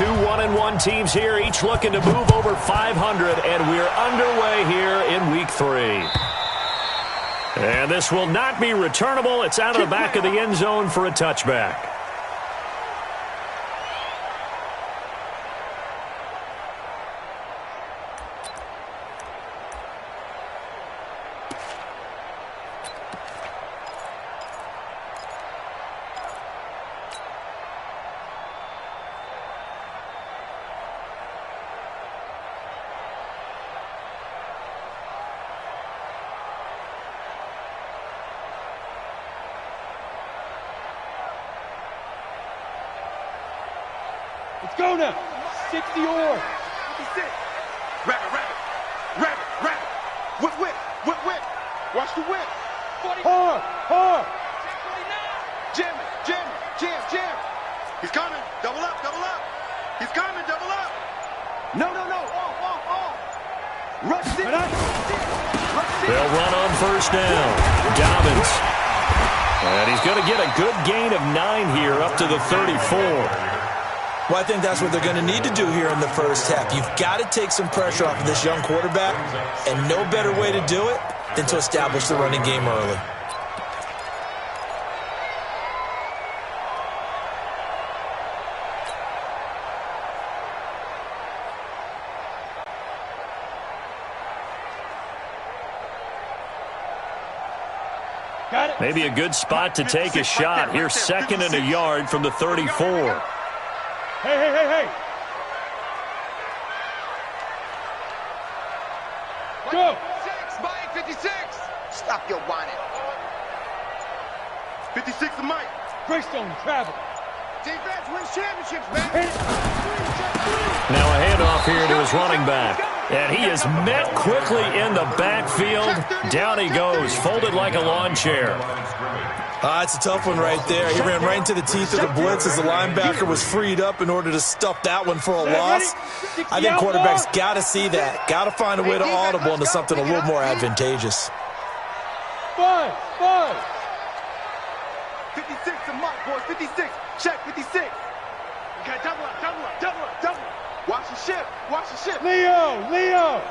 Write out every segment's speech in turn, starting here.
Two 1-1 teams here, each looking to move over 500, and we're underway here in Week 3. And this will not be returnable. It's out of the back of the end zone for a touchback. Let's go now. 60 or 56. Rabbit. Whip. Watch the whip. 40. Hard. Jam. He's coming. Double up. He's coming. Double up. No. Off. Rush it. They'll run on first down. Dobbins. And he's going to get a good gain of 9 here up to the 34. Well, I think that's what they're going to need to do here in the first half. You've got to take some pressure off of this young quarterback, and no better way to do it than to establish the running game early. Maybe a good spot to take a shot. Here's 2nd and a yard from the 34. Hey. Go. 56. Stop your whining. 56 to Mike. Greystone travel. Defense wins championships, man. Now a handoff here to his running back. And he is met quickly in the backfield. Down he goes, folded like a lawn chair. It's a tough one right there. He ran right into the teeth of the blitz as the linebacker was freed up in order to stuff that one for a loss. I think quarterbacks got to see that. Got to find a way to audible into something a little more advantageous. 5. 56 to Mike, boys. 56. Check 56. Okay, double up. Watch the ship. Leo.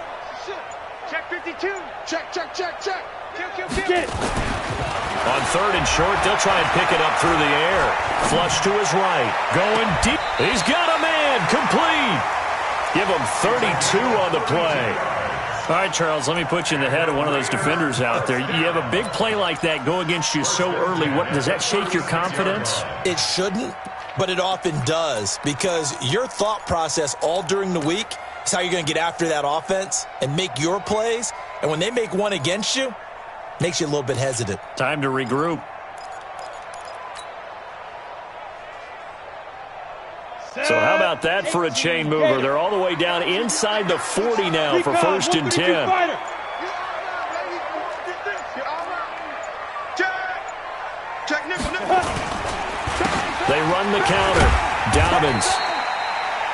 Check 52. Check. Kill. Get it. On 3rd and short, they'll try and pick it up through the air. Flush to his right. Going deep. He's got a man. Complete. Give him 32 on the play. All right, Charles, let me put you in the head of one of those defenders out there. You have a big play like that go against you so early. What does that shake your confidence? It shouldn't, but it often does, because your thought process all during the week is how you're going to get after that offense and make your plays. And when they make one against you, makes you a little bit hesitant. Time to regroup. So how about that for a chain mover? They're all the way down inside the 40 now for 1st and 10. They run the counter. Dobbins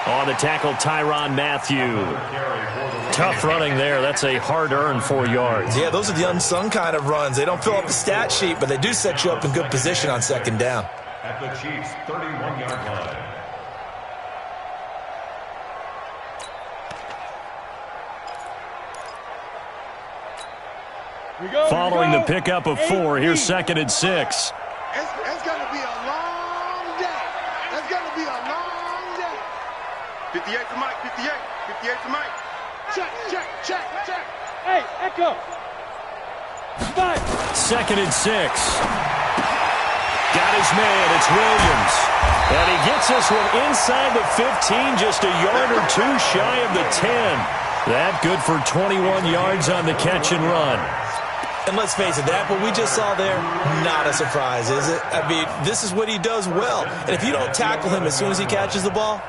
on the tackle, Tyrann Mathieu. Tough running there. That's a hard-earned 4 yards. Yeah, those are the unsung kind of runs. They don't fill up the stat sheet, but they do set you up in good position on 2nd down. At the Chiefs' 31-yard line. Following the pickup of 4, here's 2nd and 6. It's going to be a long day. It's going to be a long day. 58 to Mike. 58 to Mike. Check. Hey, Echo. 5. 2nd and 6. Got his man. It's Williams. And he gets this one inside the 15, just a yard or 2 shy of the 10. That good for 21 yards on the catch and run. And let's face it, that what we just saw there, not a surprise, is it? I mean, this is what he does well. And if you don't tackle him as soon as he catches the ball,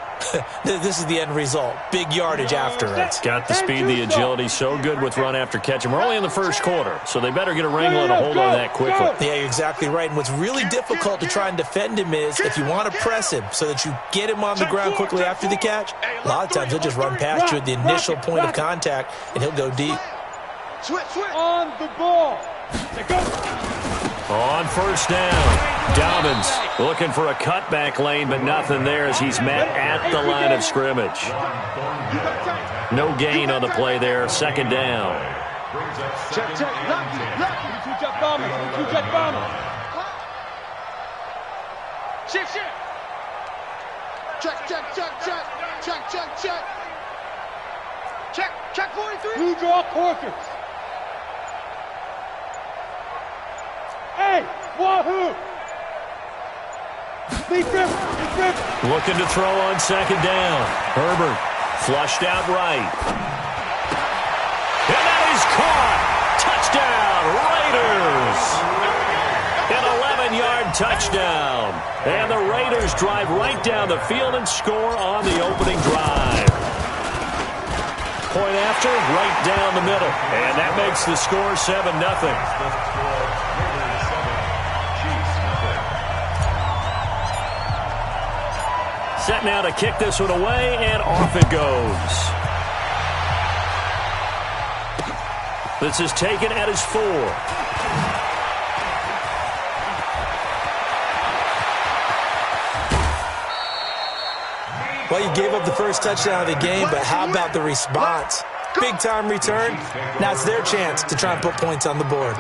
this is the end result. Big yardage after it. Got the speed, the agility, so good with run after catch. And we're only in the first quarter, so they better get a wrangle and a hold on that quickly. Yeah, you're exactly right. And what's really difficult to try and defend him is if you want to press him so that you get him on the ground quickly after the catch, a lot of times he'll just run past you at the initial point of contact, and he'll go deep. Switch. On the ball. Go. On first down, Dobbins looking for a cutback lane, but nothing there as he's met at the line of scrimmage. No gain on the play there, second down. Check. Two-jet bomber. Two-jet bomber. Shift. Check 43. Blue draw quarters. Hey, wahoo! Lead grip. Looking to throw on second down. Herbert flushed out right. And that is caught. Touchdown, Raiders. An 11-yard touchdown. And the Raiders drive right down the field and score on the opening drive. Point after, right down the middle. And that makes the score 7-0. Set now to kick this one away, and off it goes. This is taken at his 4. Well, you gave up the first touchdown of the game, but how about the response? Big-time return. Now it's their chance to try and put points on the board.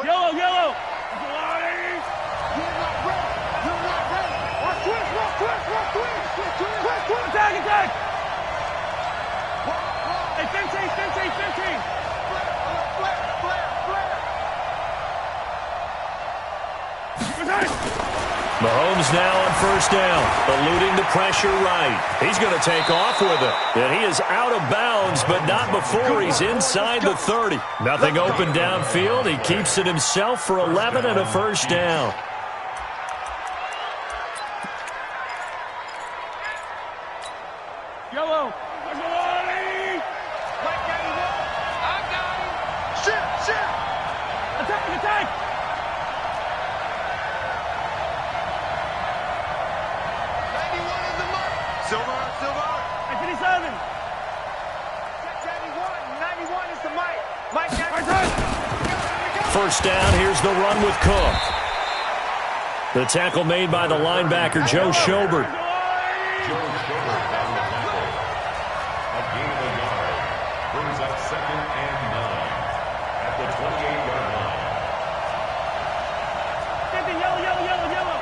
Yellow. You're not ready. Twist. Attack. Hey, 15. Mahomes now on first down, eluding the pressure right. He's going to take off with it. And he is out of bounds, but not before he's inside the 30. Nothing open downfield. He keeps it himself for 11 and a first down. Yellow. Attack. Silver. 57. 91 is the Mike. First down, here's the run with Cook. The tackle made by the linebacker, Joe Schobert. A gain of a yard brings up 2nd and 9 at the 28-yard line. Yellow.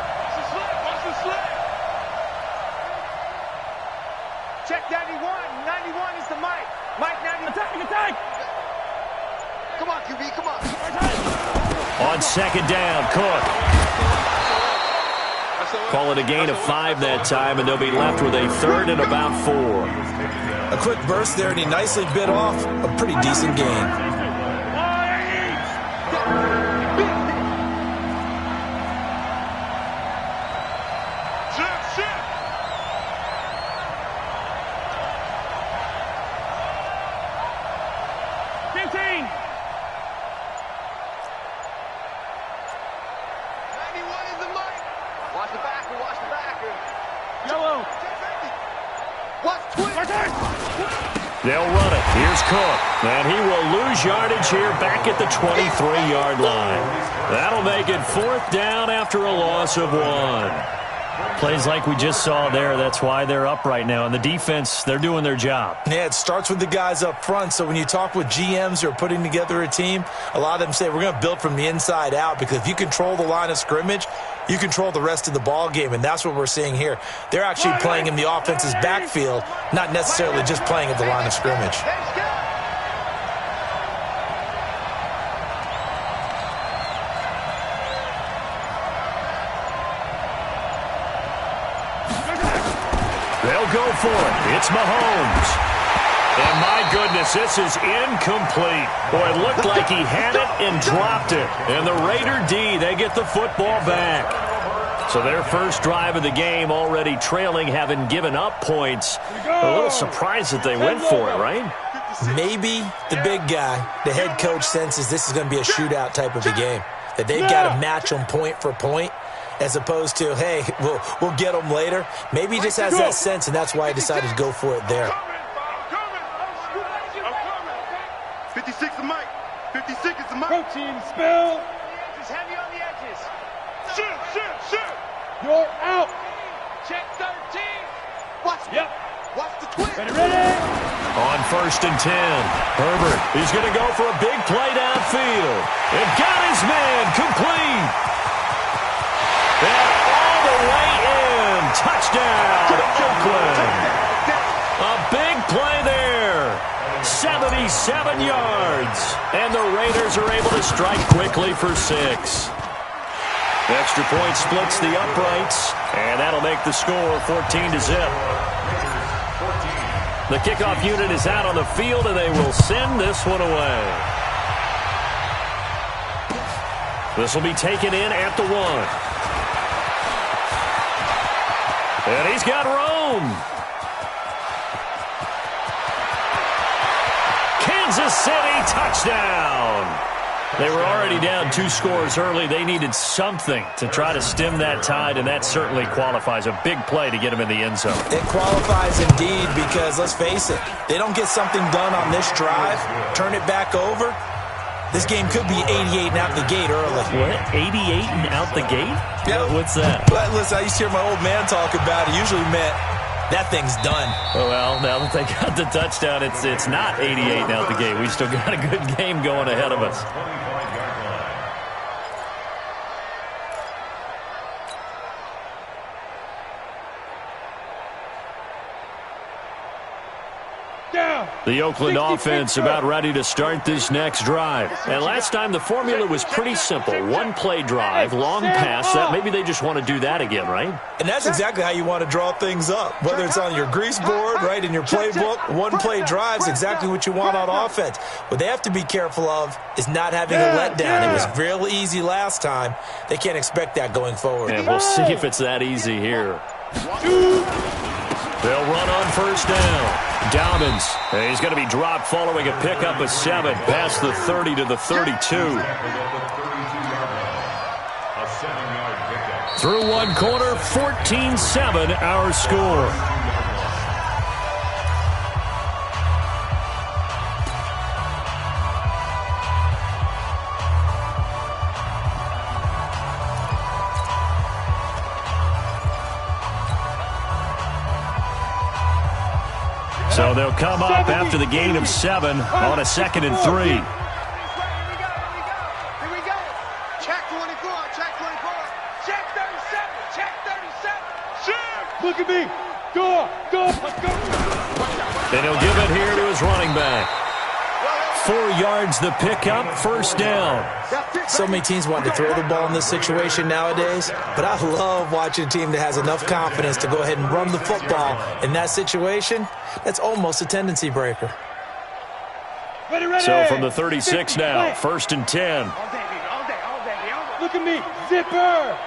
Watch the slip. Check 91. 91 is the Mike. Mike 91. Attack. Come on, QB, come on. On second down, Cook. Call it a gain of 5 that time, and they'll be left with a 3rd and about 4. A quick burst there, and he nicely bit off a pretty decent gain. They'll run it. Here's Cook. And he will lose yardage here back at the 23-yard line. That'll make it 4th down after a loss of 1. Plays like we just saw there. That's why they're up right now. And the defense, they're doing their job. Yeah, it starts with the guys up front. So when you talk with GMs who are putting together a team, a lot of them say we're going to build from the inside out, because if you control the line of scrimmage, you control the rest of the ball game, and that's what we're seeing here. They're actually playing in the offense's backfield, not necessarily just playing at the line of scrimmage. They'll go for it. It's Mahomes. And my goodness, this is incomplete. Boy, it looked like he had it and dropped it. And the Raider D, they get the football back. So their first drive of the game already trailing, having given up points. A little surprised that they went for it, right? Maybe the big guy, the head coach, senses this is going to be a shootout type of a game, that they've got to match them point for point. as opposed to, hey, we'll get them later. Maybe he just has that sense, and that's why he decided to go for it there. 56 is Mike. 56 is Mike. Protein spill. Just heavy on the edges. Shoot. You're out. Check 13. Watch. Yep. Watch the twist. Ready. On 1st and 10, Herbert, he's going to go for a big play downfield. And got his man complete. And all the way in. Touchdown, Oakland. A big play there. 77 yards. And the Raiders are able to strike quickly for 6. Extra point splits the uprights, and that'll make the score 14-0. The kickoff unit is out on the field, and they will send this one away. This will be taken in at the 1. And he's got Rome. Kansas City touchdown. They were already down 2 scores early. They needed something to try to stem that tide, and that certainly qualifies. A big play to get them in the end zone. It qualifies indeed because, let's face it, they don't get something done on this drive, turn it back over, this game could be 88 and out the gate early. What? 88 and out the gate? Yep. What's that? But listen, I used to hear my old man talk about it. Usually meant that thing's done. Oh, well, now that they got the touchdown, it's not 88 and out the gate. We still got a good game going ahead of us. The Oakland offense about ready to start this next drive. And last time the formula was pretty simple. 1-play drive, long pass. That maybe they just want to do that again, right? And that's exactly how you want to draw things up. Whether it's on your grease board, right, in your playbook, 1-play drive's exactly what you want on offense. What they have to be careful of is not having a letdown. It was real easy last time. They can't expect that going forward. And we'll see if it's that easy here. They'll run on 1st down. Dobbins, he's going to be dropped following a pickup of 7 past the 30 to the 32. Through one quarter, 14-7 our score. So they'll come up after the gain of 7 on a 2nd and 3. Here we go. Check 24. Check 24. Check 37. Check 37. Check. Look at me. Go. Let's go. And he'll give it here to his running back. 4 yards the pickup, 1st down. So many teams want to throw the ball in this situation nowadays, but I love watching a team that has enough confidence to go ahead and run the football in that situation. That's almost a tendency breaker. Ready. So from the 36 now, 1st and 10. All day, baby. Look at me. Zipper.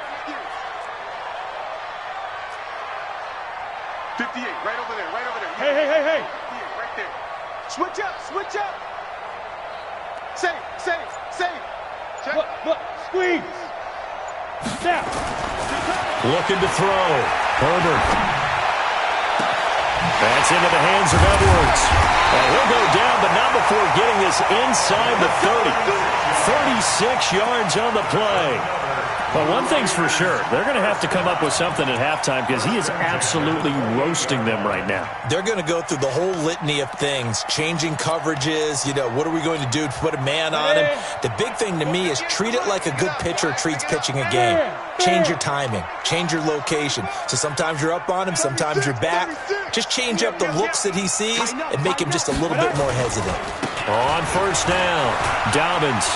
58, right over there. Hey. Yeah, right there. Switch up. Save. Check. Look. Squeeze. Snap. Looking to throw. Herbert. That's into the hands of Edwards. And he'll go down, but not before getting this inside the 30. 36 yards on the play. But one thing's for sure, they're going to have to come up with something at halftime because he is absolutely roasting them right now. They're going to go through the whole litany of things, changing coverages, what are we going to do to put a man on him? The big thing to me is treat it like a good pitcher treats pitching a game. Change your timing, change your location. So sometimes you're up on him, sometimes you're back. Just change up the looks that he sees and make him just a little bit more hesitant. On 1st down, Dobbins.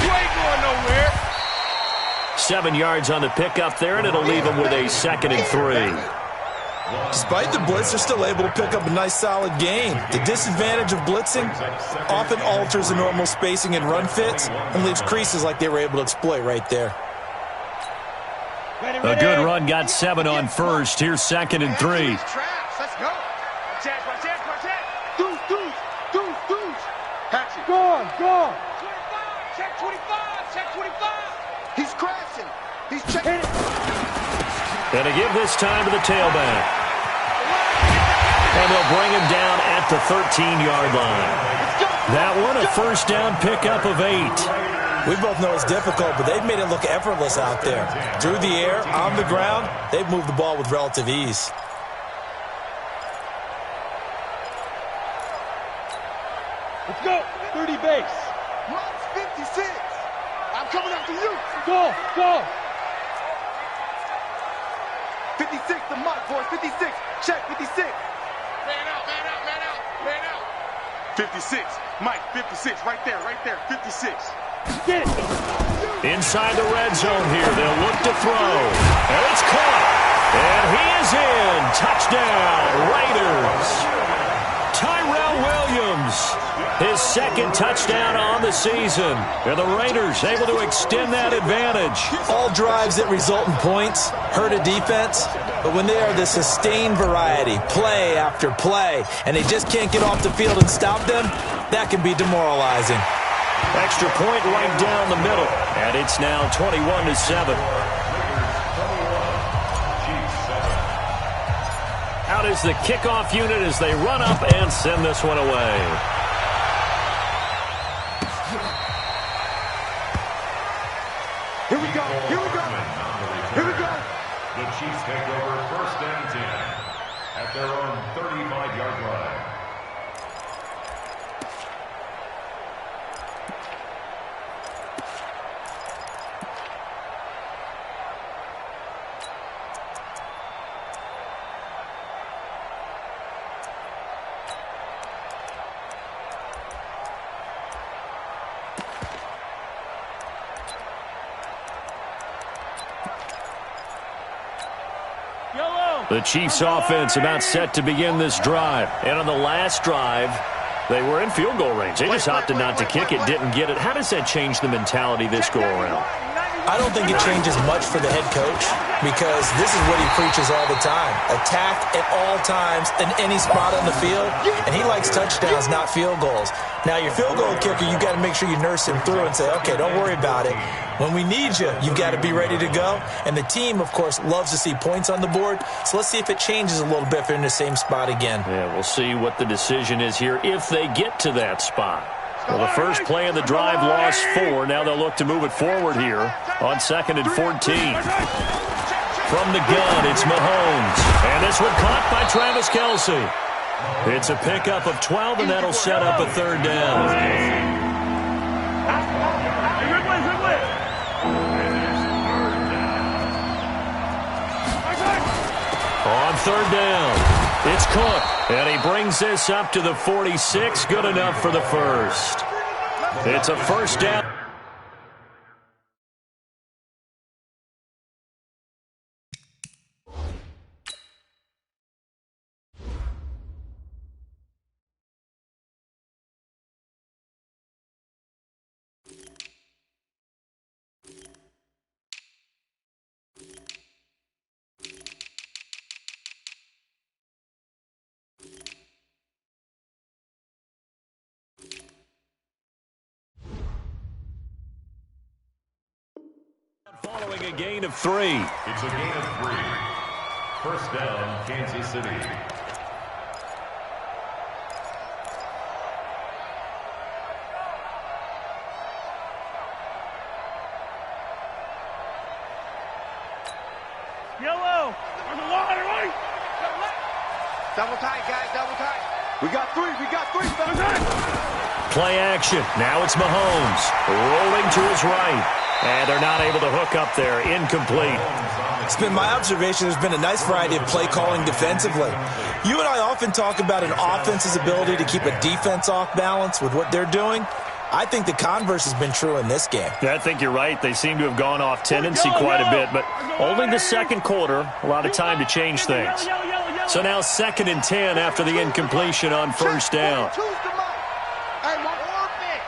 You ain't going nowhere. 7 yards on the pickup there, and it'll leave him with a 2nd and 3. Despite the blitz, they're still able to pick up a nice, solid gain. The disadvantage of blitzing often alters the normal spacing and run fits and leaves creases like they were able to exploit right there. Ready. A good run got 7 on 1st. Here's 2nd and 3. Let's go. Check. Deuce. Hatchet. Go on. 25. Check 25. He's crashing. He's checking. And to give this time to the tailback. And they'll bring him down at the 13-yard line. That one, a first down pickup of 8. We both know it's difficult, but they've made it look effortless out there. Through the air, on the ground, they've moved the ball with relative ease. Let's go. 30 base. Runs 56. I'm coming after you. Go. Go. 56 to Mike, boys. 56. Check 56. Man out, man out, man out, man out. 56. Mike, 56. Right there, right there. 56. Get it. Inside the red zone here. They'll look to throw. And it's caught. And he is in. Touchdown, Raiders. Tyrell Williams, his second touchdown on the season. And the Raiders able to extend that advantage. All drives that result in points hurt a defense, but when they are the sustained variety, play after play, and they just can't get off the field and stop them, that can be demoralizing. Extra point right down the middle, and it's now 21-7. Out is the kickoff unit as they run up and send this one away. Here we go, here we go, here we go. The Chiefs take over first and 10 at their own 35-yard line. The Chiefs offense about set to begin this drive. And on the last drive, they were in field goal range. They just opted not to kick it, didn't get it. How does that change the mentality this go around? I don't think it changes much for the head coach because this is what he preaches all the time. Attack at all times in any spot on the field, and he likes touchdowns, not field goals. Now, your field goal kicker, you got to make sure you nurse him through and say, okay, don't worry about it. When we need you, you've got to be ready to go. And the team, of course, loves to see points on the board. So let's see if it changes a little bit if they're in the same spot again. Yeah, we'll see what the decision is here if they get to that spot. Well, the first play of the drive lost 4. Now they'll look to move it forward here on 2nd and 14. From the gun, it's Mahomes. And this one caught by Travis Kelce. It's a pickup of 12, and that'll set up a third down. On third down, it's Cook, and he brings this up to the 46. Good enough for the first. It's a first down. Following a gain of 3. It's a gain of 3. First down, Kansas City. Yellow. On the line, right? Double tight, guys, double tight. We got 3, we got 3, fellas. Play action. Now it's Mahomes rolling to his right. And they're not able to hook up there. Incomplete. It's been my observation there's been a nice variety of play calling defensively. You and I often talk about an offense's ability to keep a defense off balance with what they're doing. I think the converse has been true in this game. Yeah, I think you're right. They seem to have gone off tendency quite a bit, but only the second quarter, a lot of time to change things. So now 2nd and 10 after the incompletion on first down. Hey, one more pick.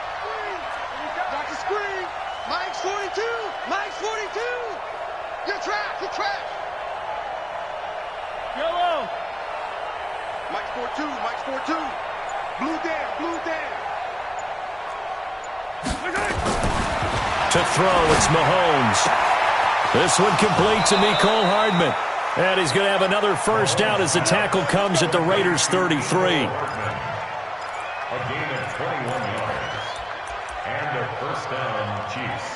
Got the screen. Mike's 42. Mike's 42. You're trapped. You're trapped. Yellow. Mike's 42. Mike's 42. Blue down. Blue down. To throw, it's Mahomes. This one complete to Mecole Hardman. And he's going to have another first down as the tackle comes at the Raiders' 33. A gain of 21 yards. And a first down, Chiefs.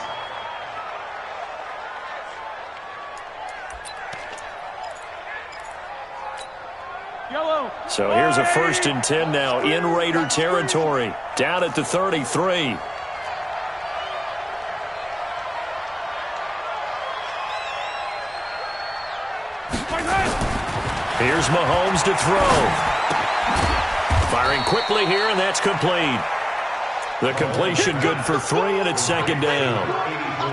Yellow. So here's a 1st and 10 now in Raider territory. Down at the 33. Here's Mahomes to throw. Firing quickly here, and that's complete. The completion good for 3, and it's 2nd down.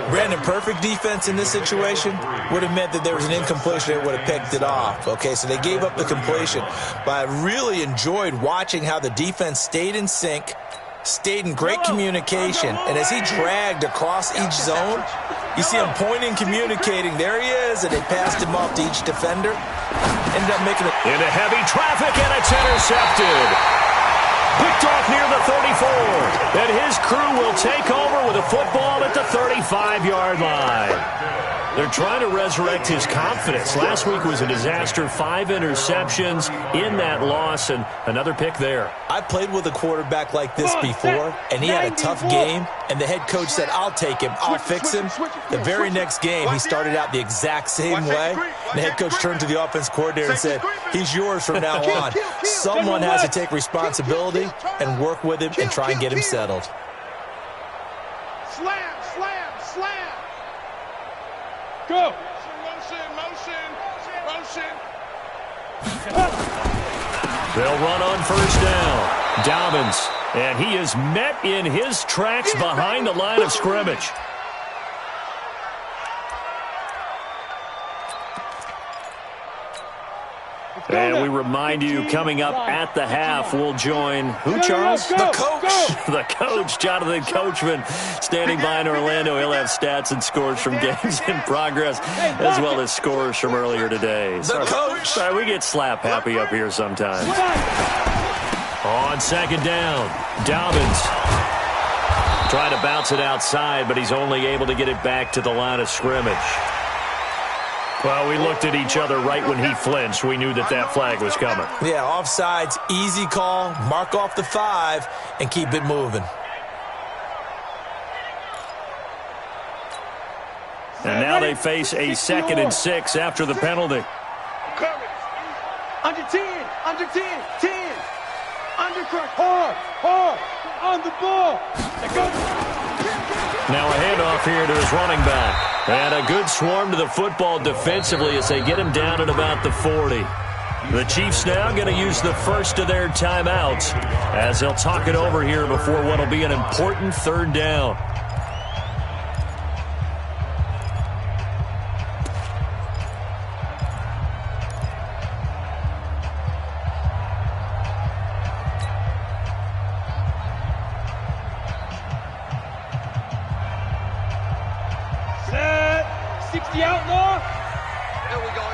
Brandon, perfect defense in this situation would have meant that there was an incompletion that would have picked it off. Okay, so they gave up the completion. But I really enjoyed watching how the defense stayed in sync, stayed in great communication, and as he dragged across each zone, you see him pointing, communicating. There he is, and they passed him off to each defender. Ended up making it into heavy traffic, and it's intercepted. Picked off near the 34. And his crew will take over with a football at the 35-yard line. They're trying to resurrect his confidence. Last week was a disaster. 5 interceptions in that loss, and another pick there. I played with a quarterback like this before, and he had a tough game, and the head coach said, I'll take him, I'll fix him. The very next game, he started out the exact same way. The head coach turned to the offense coordinator and said, he's yours from now on. Someone has to take responsibility and work with him and try and get him settled. Slam, slam, slam. Go. Motion. They'll run on 1st down. Dobbins, and he is met in his tracks behind the line of scrimmage. And we remind you, coming up at the half, we'll join who, Charles? The coach. The coach, Jonathan Coachman, standing by in Orlando. He'll have stats and scores from games in progress, as well as scores from earlier today. The coach. Sorry, we get slap happy up here sometimes. On 2nd down, Dobbins trying to bounce it outside, but he's only able to get it back to the line of scrimmage. Well, we looked at each other right when he flinched. We knew that that flag was coming. Yeah, offsides, easy call, mark off the 5, and keep it moving. And now they face a 2nd and 6 after the penalty. Under 10, under 10, 10. Under crush, hard, on the ball. Now a handoff here to his running back. And a good swarm to the football defensively as they get him down at about the 40. The Chiefs now going to use the first of their timeouts as they'll talk it over here before what will be an important 3rd down. The outlaw. Here we go.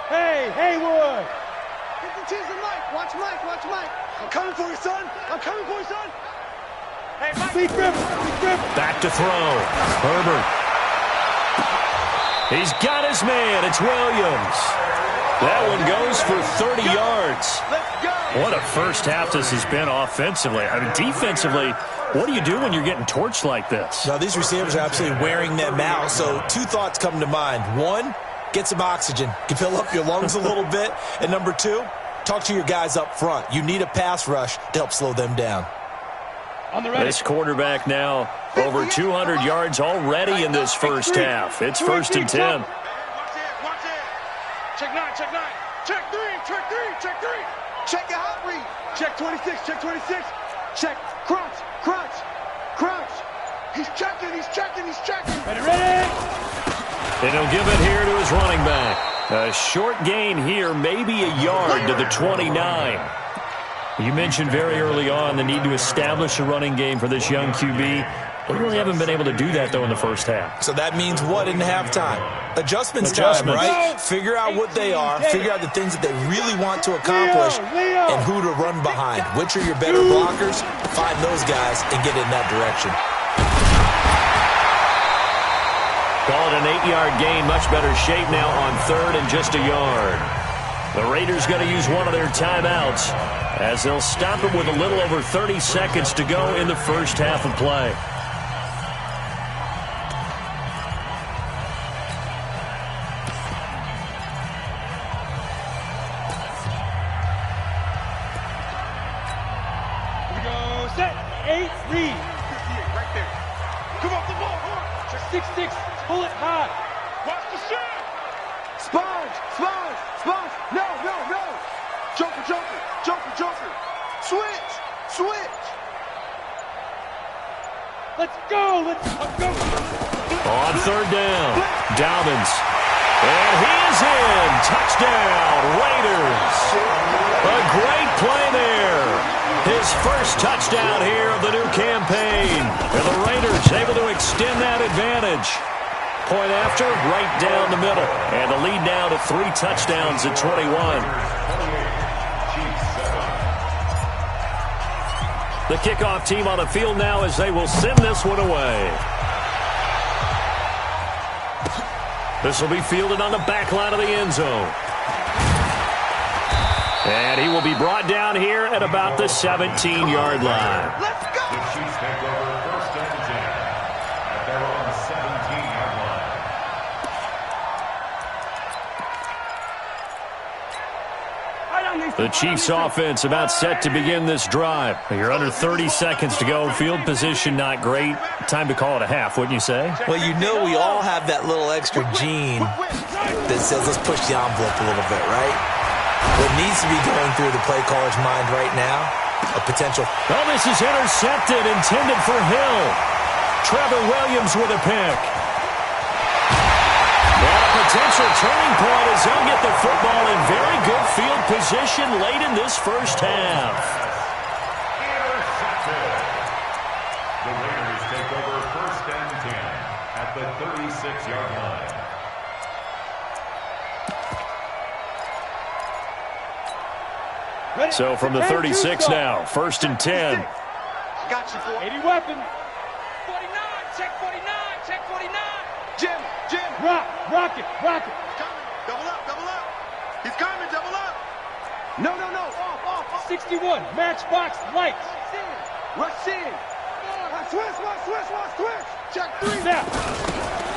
Hey, Haywood. Get the cheese and Mike. Watch Mike. I'm coming for you, son. Hey, Mike. Be careful. Back to throw. Herbert. He's got his man. It's Williams. That one goes for 30 yards. Let's go. What a first half this has been offensively. I mean, defensively, what do you do when you're getting torched like this? Now, these receivers are absolutely wearing them out. So 2 thoughts come to mind. 1, get some oxygen. You fill up your lungs a little bit. And number 2, talk to your guys up front. You need a pass rush to help slow them down. On the ready. This quarterback now over 200 yards already in this first half. It's 1st and 10. Watch it. Check 9. Check 3. Check the hot read. Check 26. Check crunch. He's checking. Ready. And he'll give it here to his running back. A short gain here, maybe a yard to the 29. You mentioned very early on the need to establish a running game for this young QB. We really haven't been able to do that, though, in the first half. So that means what in halftime? Adjustments time, right? Figure out what they are, figure out the things that they really want to accomplish, and who to run behind. Which are your better blockers? Find those guys and get in that direction. Call it an 8-yard gain, much better shape now on 3rd and just a yard. The Raiders going to use one of their timeouts as they'll stop it with a little over 30 seconds to go in the first half of play. Here we go. Set. 8, lead. 58 right there. Come off the ball. 6-6. Pull it high. Watch the shot. Sponge. Sponge. Sponge. No. Joker. Switch. Let's go. On 3rd down, Dobbins. And he is in. Touchdown, Raiders. A great play there. His first touchdown here of the new campaign. And the Raiders able to extend that advantage. Point after, right down the middle. And the lead now to 3 touchdowns at 21. The kickoff team on the field now as they will send this one away. This will be fielded on the back line of the end zone. And he will be brought down here at about the 17-yard line. Let's go. The Chiefs take over 1st and 10 at their own 17-yard line. The Chiefs offense about set to begin this drive. You're under 30 seconds to go. Field position not great. Time to call it a half, wouldn't you say? Well, you know we all have that little extra gene that says let's push the envelope a little bit, right? What needs to be going through the play caller's mind right now, a potential... Oh, this is intercepted, intended for Hill. Trevor Williams with a pick. And a potential turning point as he'll get the football in very good field position late in this first half. Intercepted. The Raiders take over 1st and 10 at the 36-yard line. So from the 36 now, 1st and 10. Got you, boy. 80 weapon. 49. Check 49. Jim. Rock it. Coming. Double up. He's coming. Double up. No. Off. 61. Matchbox lights. Rush in. Switch. Check 3.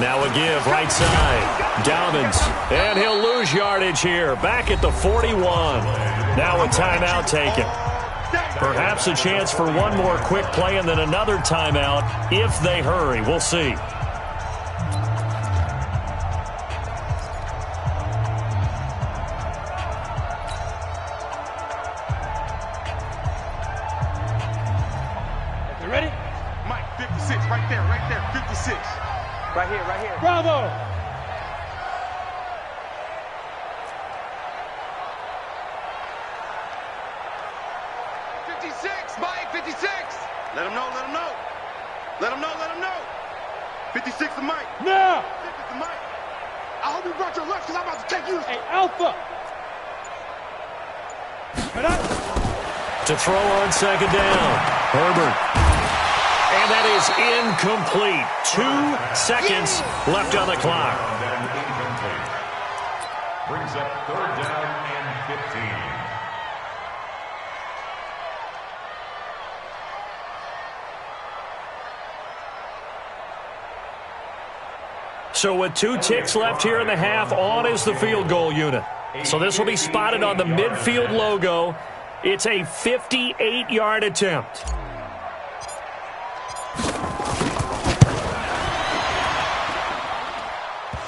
Now a give right side. Dobbins. And he'll lose yardage here. Back at the 41. Now a timeout taken. Perhaps a chance for one more quick play and then another timeout if they hurry. We'll see. You ready? Mike, 56. Right there. 56. Right here. Bravo. Mike, 56. Let him know. 56 to Mike. No. 50 to Mike. I hope you brought your lunch because I'm about to take you. Hey, Alpha. To throw on 2nd down. Herbert. And that is incomplete. 2 seconds left on the clock. And incomplete. Brings up 3rd down and 15. So with 2 ticks left here in the half, on is the field goal unit. So this will be spotted on the midfield logo. It's a 58-yard attempt.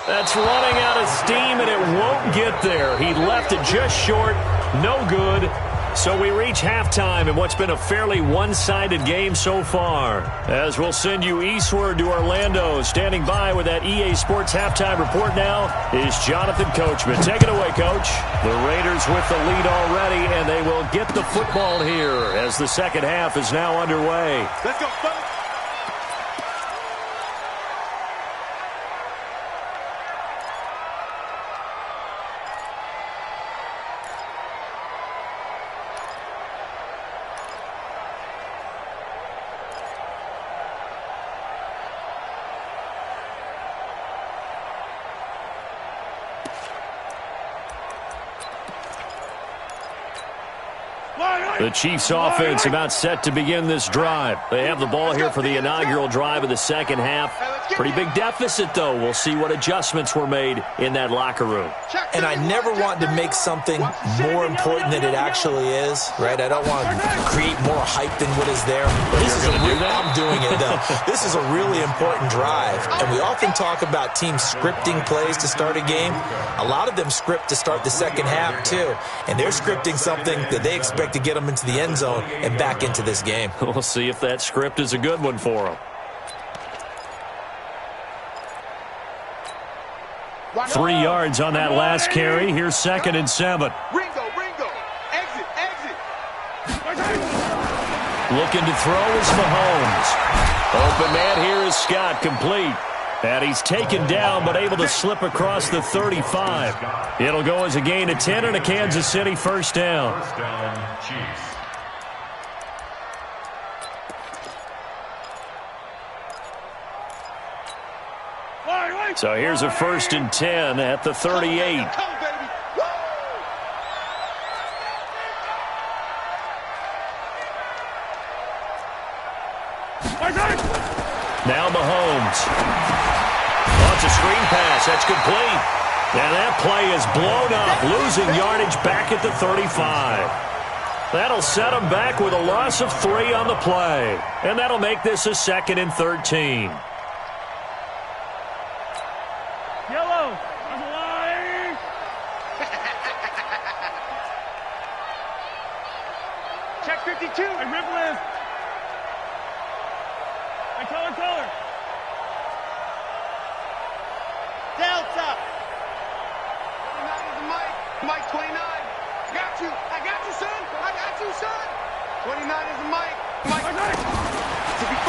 That's running out of steam, and it won't get there. He left it just short. No good. So we reach halftime in what's been a fairly one-sided game so far. As we'll send you eastward to Orlando. Standing by with that EA Sports halftime report now is Jonathan Coachman. Take it away, Coach. The Raiders with the lead already, and they will get the football here as the second half is now underway. Let's go, fellas. The Chiefs offense about set to begin this drive. They have the ball here for the inaugural drive of the second half. Pretty big deficit, though. We'll see what adjustments were made in that locker room. And I never want to make something more important than it actually is, right? I don't want to create more hype than what is there. I'm doing it, though. This is a really important drive. And we often talk about teams scripting plays to start a game. A lot of them script to start the second half, too. And they're scripting something that they expect to get them into the end zone and back into this game. We'll see if that script is a good one for them. 3 yards on that last carry. Here's 2nd and 7. Ringo, exit. Looking to throw is Mahomes. Open man here is Scott, complete. And he's taken down, but able to slip across the 35. It'll go as a gain of 10 and a Kansas City first down. First down, Chiefs. So here's a 1st and 10 at the 38. Now Mahomes. Wants a screen pass. That's complete. And that play is blown up, losing yardage back at the 35. That'll set him back with a loss of 3 on the play. And that'll make this a 2nd and 13. Yellow. On the line. Check 52. I rip list. I color. Delta. 29 is the Mike 29. I got you, son. 29 is the Mike.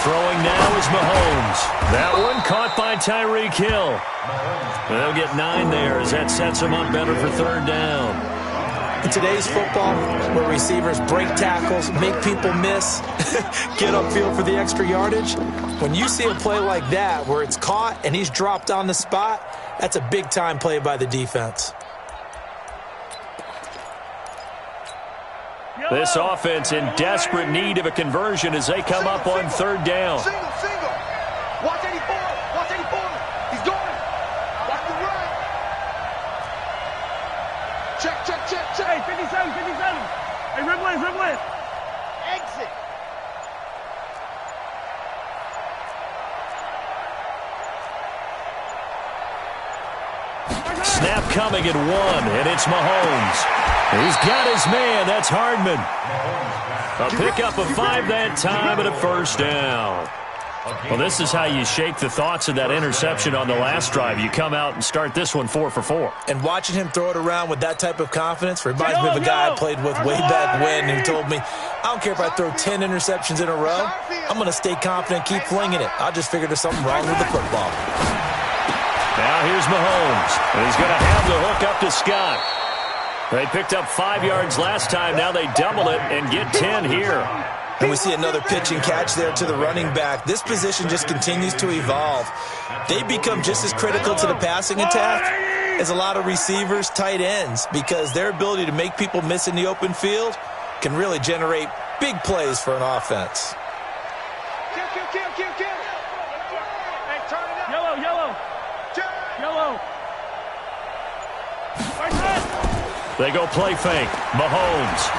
Throwing now is Mahomes. That one caught by Tyreek Hill. They'll get 9 there as that sets him up better for 3rd down. In today's football, where receivers break tackles, make people miss, get upfield for the extra yardage, when you see a play like that where it's caught and he's dropped on the spot, that's a big-time play by the defense. This offense in desperate need of a conversion as they come up on 3rd down. Single. Watch 84. He's going. Watch the run. Check. Hey, 57. Hey, rip list. Exit. Snap coming at 1, and it's Mahomes. He's got his man. That's Hardman. A pickup of 5 that time and a 1st down. Well, this is how you shake the thoughts of that interception on the last drive. You come out and start this one 4 for 4. And watching him throw it around with that type of confidence reminds me of a guy I played with way back when who told me, I don't care if I throw 10 interceptions in a row. I'm going to stay confident, keep flinging it. I just figured there's something wrong with the football. Now here's Mahomes. And he's going to have the hook up to Scott. They picked up 5 yards last time. Now they double it and get 10 here. And we see another pitch and catch there to the running back. This position just continues to evolve. They become just as critical to the passing attack as a lot of receivers, tight ends, because their ability to make people miss in the open field can really generate big plays for an offense. Kill. Hey, turn it up. Yellow. They go play fake. Mahomes.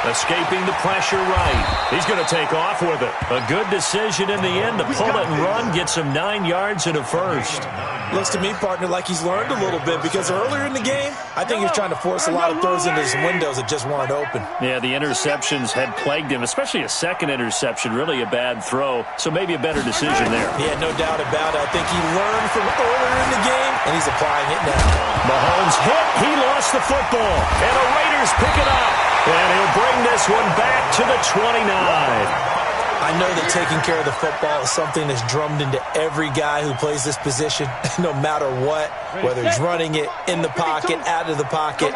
Escaping the pressure right. He's going to take off with it. A good decision in the end to pull it and run. Gets him 9 yards and a 1st. Looks to me, partner, like he's learned a little bit because earlier in the game, I think he was trying to force a lot of throws into his windows that just weren't open. Yeah, the interceptions had plagued him, especially a second interception. Really a bad throw, so maybe a better decision there. Yeah, no doubt about it. I think he learned from earlier in the game, and he's applying it now. Mahomes hit. He lost the football, and the Raiders pick it up. And he'll bring this one back to the 29. I know that taking care of the football is something that's drummed into every guy who plays this position, no matter what, whether he's running it in the pocket, out of the pocket.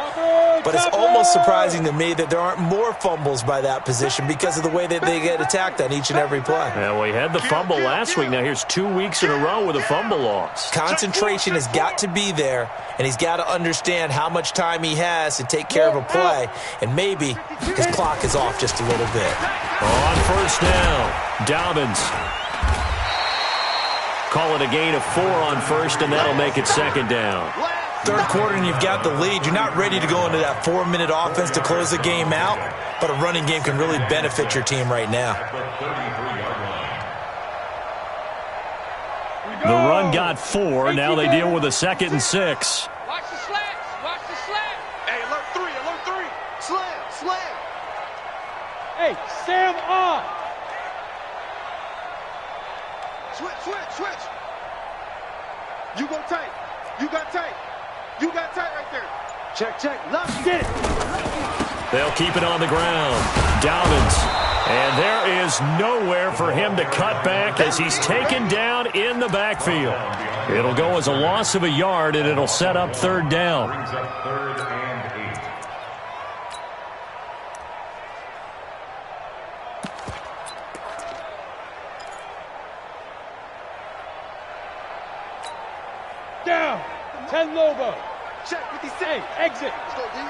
but it's almost surprising to me that there aren't more fumbles by that position because of the way that they get attacked on each and every play. Yeah, well, he had the fumble last week. Now here's 2 weeks in a row with a fumble loss. Concentration has got to be there, and he's got to understand how much time he has to take care of a play, and maybe his clock is off just a little bit. On first down, Dobbins. Call it a gain of 4 on first, and that'll make it second down. Third quarter and you've got the lead. You're not ready to go into that 4-minute offense to close the game out, but a running game can really benefit your team right now. The run got 4. Now they deal with a 2nd and 6. Watch the slants. Watch the slant. Hey, alert 3, alert 3. Slam. Hey, Sam on. Switch. You go tight. You got tight. You got tight right there. Check. Love, get it. They'll keep it on the ground. Dobbins. And there is nowhere for him to cut back as he's taken down in the backfield. It'll go as a loss of a yard, and it'll set up third down. Brings up 3rd and 8. Down. 10 Lobo. Check 56. Hey, exit. Let's go, D.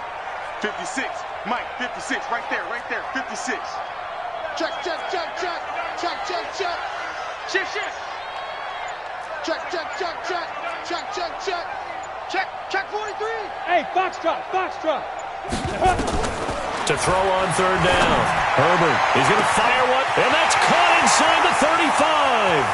56. Mike, 56. Right there. 56. Check. Shift. Check 43. Hey, Foxtrot. To throw on third down. Herbert is going to fire one, and that's caught inside the 35.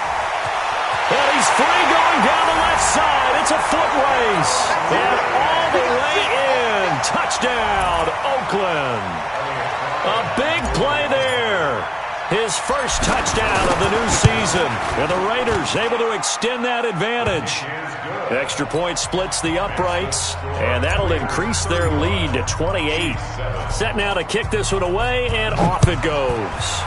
And he's free going down the left side. It's a foot race. And all the way in. Touchdown, Oakland. A big play there. His first touchdown of the new season. And the Raiders able to extend that advantage. Extra point splits the uprights, and that'll increase their lead to 28. Set now to kick this one away, and off it goes.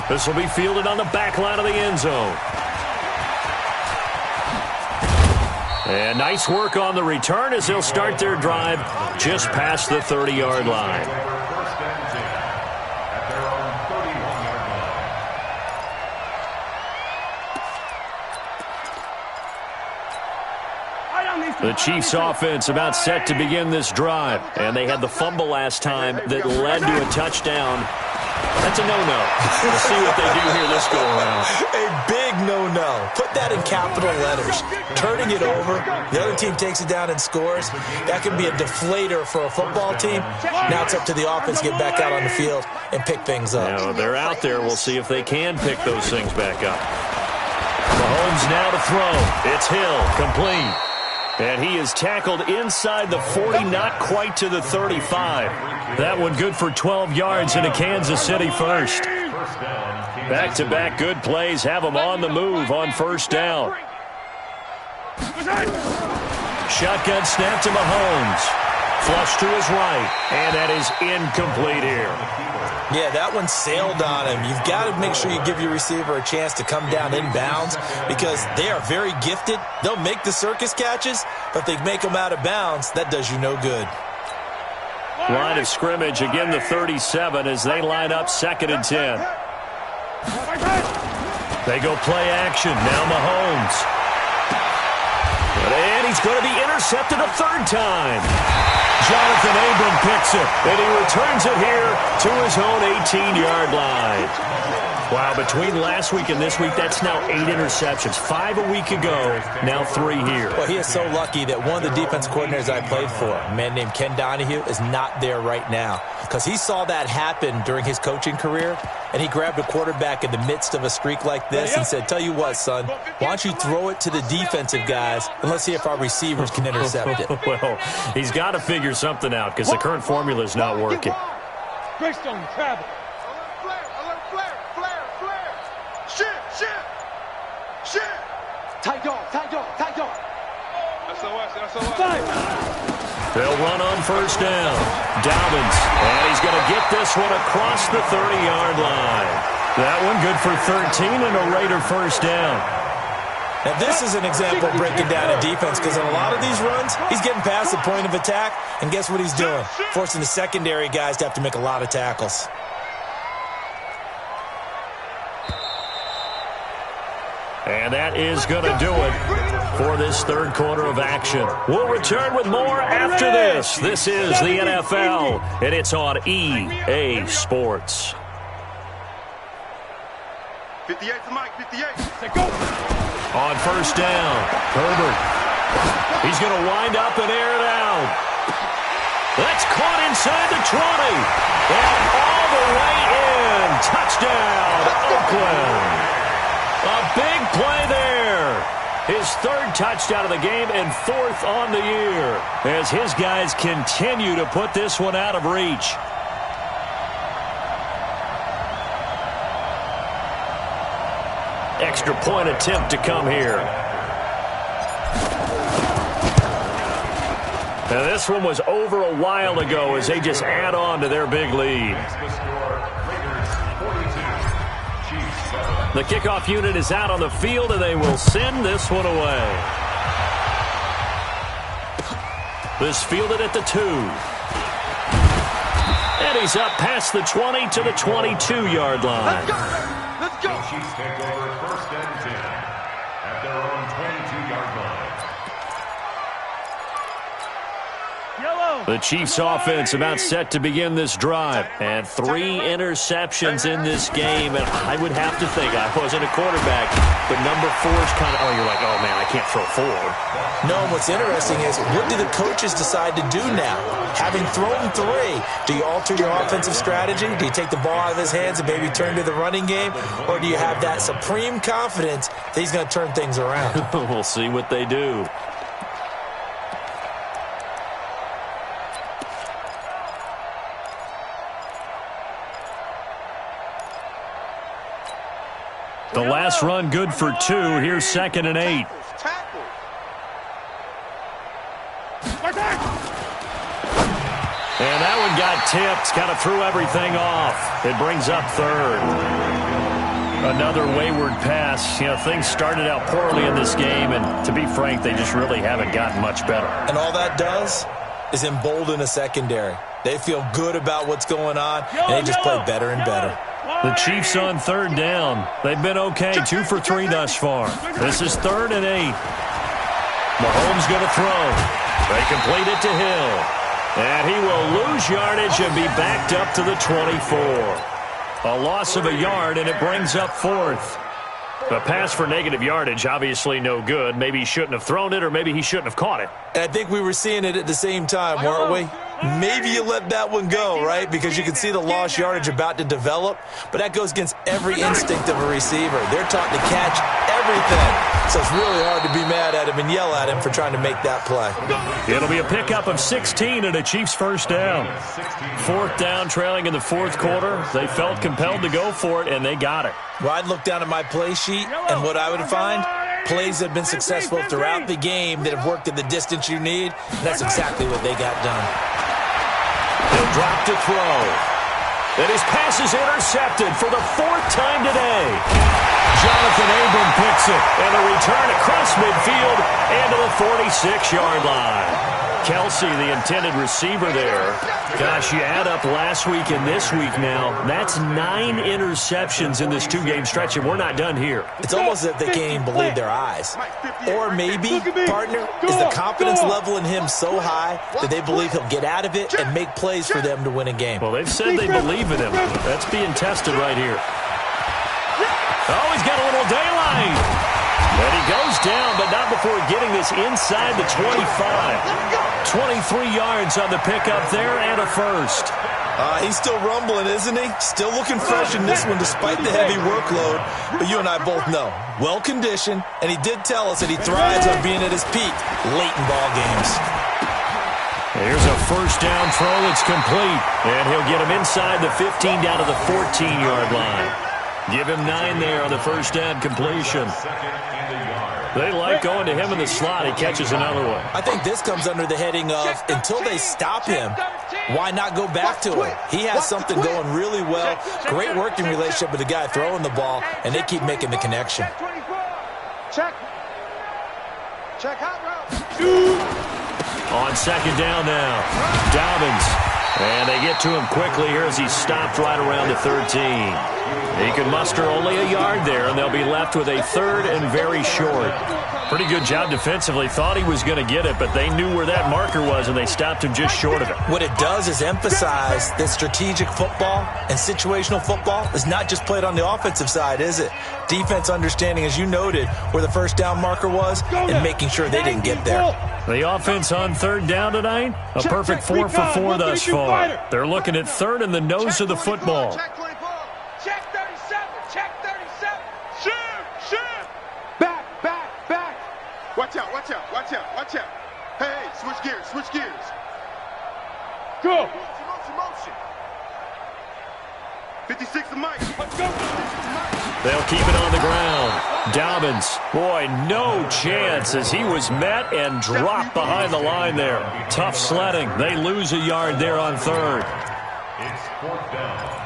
This will be fielded on the back line of the end zone. And nice work on the return as they'll start their drive just past the 30-yard line. First and 10 at their own 31-yard line. The Chiefs offense about set to begin this drive, and they had the fumble last time that led to a touchdown. That's a no-no. We'll see what they do here this go-around. A big no-no. Put that in capital letters. Turning it over, the other team takes it down and scores. That can be a deflator for a football team. Now it's up to the offense to get back out on the field and pick things up. Now they're out there. We'll see if they can pick those things back up. Mahomes now to throw. It's Hill, complete. And he is tackled inside the 40, not quite to the 35. That one good for 12 yards in a Kansas City first. Back-to-back good plays have him on the move on first down. Shotgun snap to Mahomes. Flush to his right, and that is incomplete here. Yeah, that one sailed on him. You've got to make sure you give your receiver a chance to come down inbounds because they are very gifted. They'll make the circus catches, but if they make them out of bounds, that does you no good. Line of scrimmage, again the 37 as they line up 2nd and 10. They go play action. Now Mahomes. And he's going to be intercepted a 3rd time. Jonathan Abram picks it, and he returns it here to his own 18-yard line. Wow, between last week and this week, that's now 8 interceptions. 5 a week ago, now 3 here. Well, he is so lucky that one of the defense coordinators I played for, a man named Ken Donahue, is not there right now because he saw that happen during his coaching career, and he grabbed a quarterback in the midst of a streak like this and said, tell you what, son, why don't you throw it to the defensive guys, and let's see if our receivers can intercept it. Well, he's got to figure something out because the current formula is not working. Greystone travel. Tight dog. They'll run on first down. Dobbins, and he's going to get this one across the 30-yard line. That one good for 13 and a Raider first down. Now, this is an example of breaking down a defense because in a lot of these runs, he's getting past the point of attack, and guess what he's doing? Forcing the secondary guys to have to make a lot of tackles. And that is going to do it for this third quarter of action. We'll return with more after this. This is the NFL, and it's on EA Sports. 58 to Mike, 58. On first down, Herbert. He's going to wind up and air it out. That's caught inside the 20. And all the way in. Touchdown, Oakland. A big play there. His third touchdown of the game and fourth on the year as his guys continue to put this one out of reach. Extra point attempt to come here. Now this one was over a while ago as they just add on to their big lead. The kickoff unit is out on the field, and they will send this one away. This fielded at the 2. And he's up past the 20 to the 22-yard line. Let's go. Chiefs take over first and 10 at their own 22-yard line. The Chiefs offense about set to begin this drive. And 3 interceptions in this game. And I would have to think, I wasn't a quarterback, but number 4 is kind of, oh, you're like, oh, man, I can't throw 4. No, and what's interesting is, what do the coaches decide to do now? Having thrown 3, do you alter your offensive strategy? Do you take the ball out of his hands and maybe turn to the running game? Or do you have that supreme confidence that he's going to turn things around? We'll see what they do. The last run good for 2. Here's 2nd and 8. And that one got tipped. Kind of threw everything off. It brings up 3rd. Another wayward pass. You know, things started out poorly in this game, and to be frank, they just really haven't gotten much better. And all that does is embolden a secondary. They feel good about what's going on, and they just play better and better. The Chiefs on 3rd down. They've been okay, 2 for 3 thus far. This is 3rd and 8. Mahomes going to throw. They complete it to Hill. And he will lose yardage and be backed up to the 24. A loss of a yard, and it brings up 4th. The pass for negative yardage, obviously no good. Maybe he shouldn't have thrown it, or maybe he shouldn't have caught it. And I think we were seeing it at the same time, weren't we? Maybe you let that one go, right? Because you can see the lost yardage about to develop. But that goes against every instinct of a receiver. They're taught to catch everything. So it's really hard to be mad at him and yell at him for trying to make that play. It'll be a pickup of 16 and a Chiefs first down. 4th down, trailing in the 4th quarter. They felt compelled to go for it, and they got it. Well, I'd look down at my play sheet, and what I would find, plays that have been successful throughout the game that have worked at the distance you need, and that's exactly what they got done. He'll drop to throw. And his pass is intercepted for the 4th time today. Jonathan Abram picks it. And a return across midfield and to the 46-yard line. Kelsey, the intended receiver there. Gosh, you add up last week and this week now. That's 9 interceptions in this 2-game stretch, and we're not done here. It's almost as if they can't even believe their eyes. Or maybe, partner, is the confidence level in him so high that they believe he'll get out of it and make plays for them to win a game. Well, they've said they believe in him. That's being tested right here. Oh, he's got a little daylight. And he goes down, but not before getting this inside the 25. 23 yards on the pickup there and a first. He's still rumbling, isn't he? Still looking fresh in this one despite the heavy workload. But you and I both know, well-conditioned, and he did tell us that he thrives on being at his peak late in ball games. Here's a first down throw. It's complete. And he'll get him inside the 15 down to the 14-yard line. Give him 9 there on the first down completion. They like going to him in the slot. He catches another one. I think this comes under the heading of, until they stop him, why not go back to him? He has something going really well. Great working relationship with the guy throwing the ball, and they keep making the connection. Check. Check hot route. On second down now, Dobbins. And they get to him quickly here as he's stopped right around the 13. He can muster only a yard there, and they'll be left with a third and very short. Pretty good job defensively. Thought he was going to get it, but they knew where that marker was, and they stopped him just short of it. What it does is emphasize that strategic football and situational football is not just played on the offensive side, is it? Defense understanding, as you noted, where the first down marker was and making sure they didn't get there. The offense on third down tonight, a perfect 4 for 4 thus far. They're looking at third in the nose of the football. Check 24. Check 37. Check 37. Shoot. Back. Watch out. Hey, switch gears. Go. Motion. 56 to Mike. Let's go. They'll keep it on the ground. Dobbins, boy, no chance as he was met and dropped behind the line there. Tough sledding. They lose a yard there on third. It's fourth down.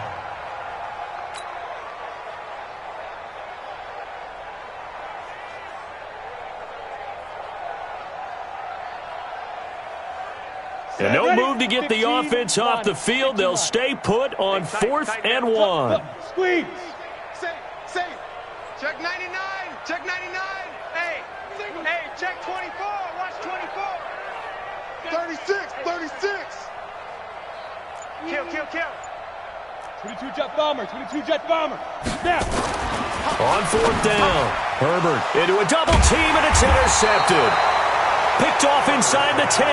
And no move to get the offense off the field. They'll stay put on 4th and 1. Squeeze. Safe. Check 99. Hey, check 24. Watch 24. 36. Kill. 22 jet bomber. Snap. On 4th down, Herbert into a double team, and it's intercepted. Picked off inside the 10.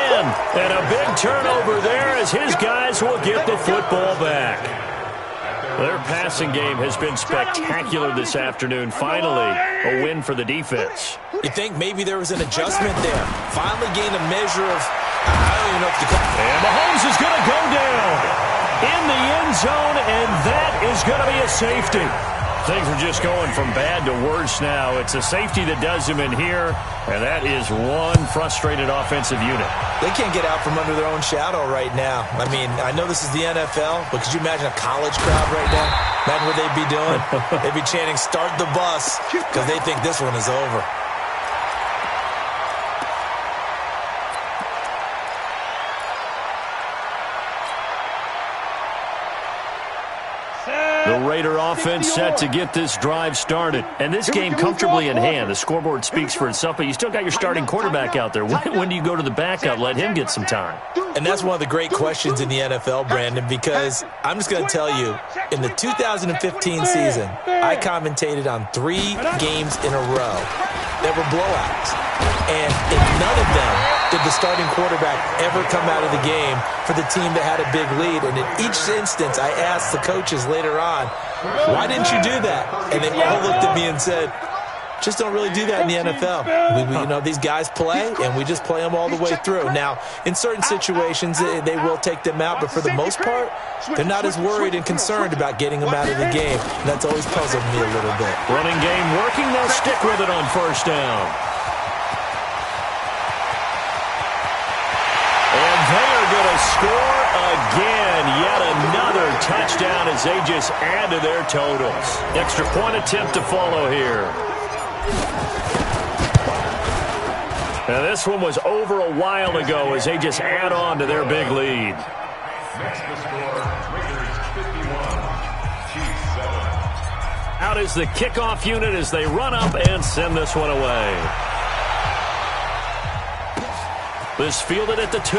And a big turnover there as his guys will get the football back. Their passing game has been spectacular this afternoon. Finally, a win for the defense. You think maybe there was an adjustment there. Finally gained a measure of, I don't even know if the... And Mahomes is going to go down in the end zone, and that is going to be a safety. Things are just going from bad to worse now. It's a safety that does him in here, and that is one frustrated offensive unit. They can't get out from under their own shadow right now. I mean, I know this is the NFL, but could you imagine a college crowd right now? Imagine what they'd be doing. They'd be chanting, "Start the bus," because they think this one is over. The Raider offense set to get this drive started. And this game comfortably in hand. The scoreboard speaks for itself, but you still got your starting quarterback out there. When do you go to the backup? Let him get some time. And that's one of the great questions in the NFL, Brandon, because I'm just going to tell you, in the 2015 season, I commentated on 3 games in a row that were blowouts. And in none of them did the starting quarterback ever come out of the game for the team that had a big lead. And in each instance, I asked the coaches later on, why didn't you do that? And they all looked at me and said, just don't really do that in the NFL. You know, these guys play, and we just play them all the way through. Now, in certain situations, they will take them out, but for the most part, they're not as worried and concerned about getting them out of the game. And that's always puzzled me a little bit. Running game working. They'll stick with it on first down. And they are going to score again. Yet another touchdown as they just add to their totals. Extra point attempt to follow here. Now this one was over a while ago as they just add on to their big lead. Next the score, Raiders 51, Chiefs 7. Out is the kickoff unit as they run up and send this one away. This fielded at the 2.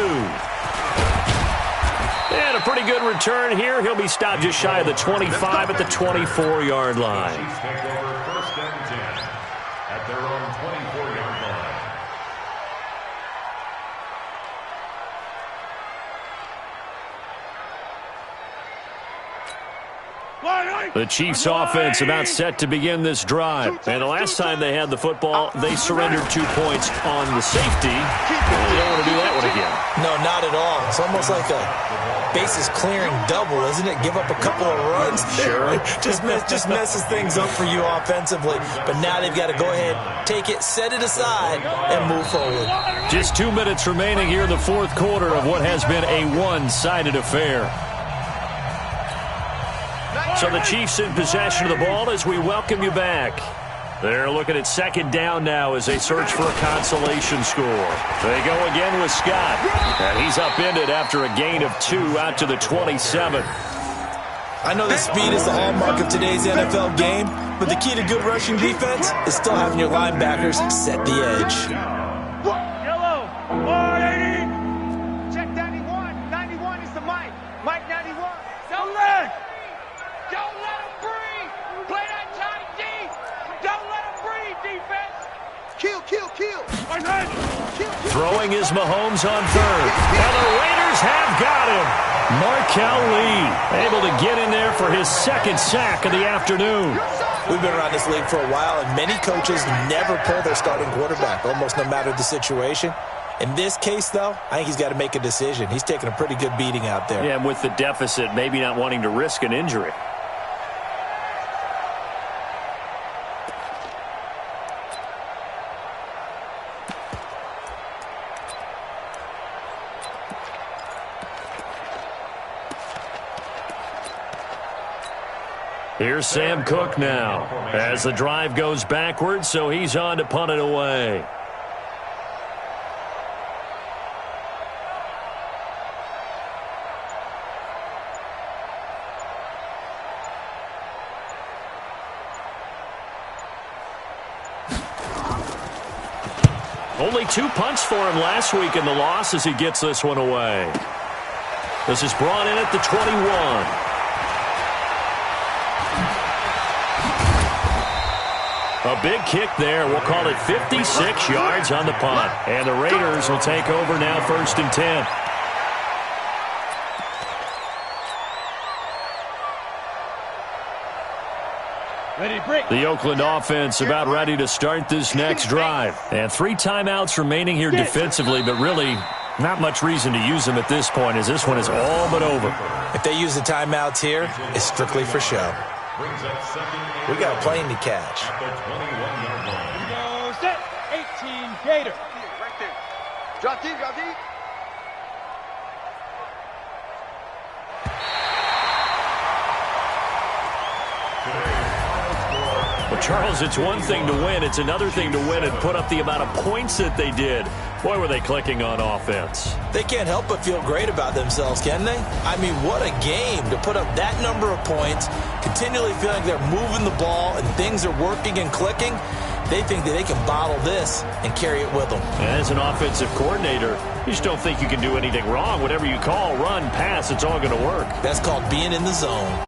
And a pretty good return here. He'll be stopped just shy of the 25 at the 24-yard line. Chiefs take over first and 10 at their own 24-yard line. The Chiefs offense about set to begin this drive. And the last time they had the football, they surrendered 2 points on the safety. And you don't want to do that one again. No, not at all. It's almost like a bases clearing double, isn't it? Give up a couple of runs. Sure. just messes things up for you offensively. But now they've got to go ahead, take it, set it aside, and move forward. Just 2 minutes remaining here in the fourth quarter of what has been a one-sided affair. So the Chiefs in possession of the ball as we welcome you back. They're looking at second down now as they search for a consolation score. They go again with Scott. And he's upended after a gain of 2 out to the 27. I know that speed is the hallmark of today's NFL game, but the key to good rushing defense is still having your linebackers set the edge. Yellow. 180. Check 91. 91 is the Mike. Mike 91. Don't let. Don't let him breathe. Play that tight D. Don't let him breathe, defense. Kill. Throwing is Mahomes on third. And the Raiders have got him. Markel Lee able to get in there for his second sack of the afternoon. We've been around this league for a while, and many coaches never pull their starting quarterback, almost no matter the situation. In this case, though, I think he's got to make a decision. He's taking a pretty good beating out there. Yeah, and with the deficit, maybe not wanting to risk an injury. Here's Sam Cook now as the drive goes backwards, so he's on to punt it away. Only 2 punts for him last week in the loss as he gets this one away. This is brought in at the 21. A big kick there. We'll call it 56 yards on the punt. And the Raiders will take over now, 1st and 10. Ready, break. The Oakland offense about ready to start this next drive. And 3 timeouts remaining here defensively, but really not much reason to use them at this point as this one is all but over. If they use the timeouts here, it's strictly for show. We got a plane to catch. At the 21-yard line. We go set. 18 Gator. Right there. Drop deep. Well, Charles, it's one thing to win. It's another thing to win and put up the amount of points that they did. Boy, were they clicking on offense. They can't help but feel great about themselves, can they? I mean, what a game to put up that number of points, continually feeling like they're moving the ball and things are working and clicking. They think that they can bottle this and carry it with them. As an offensive coordinator, you just don't think you can do anything wrong. Whatever you call, run, pass, it's all going to work. That's called being in the zone.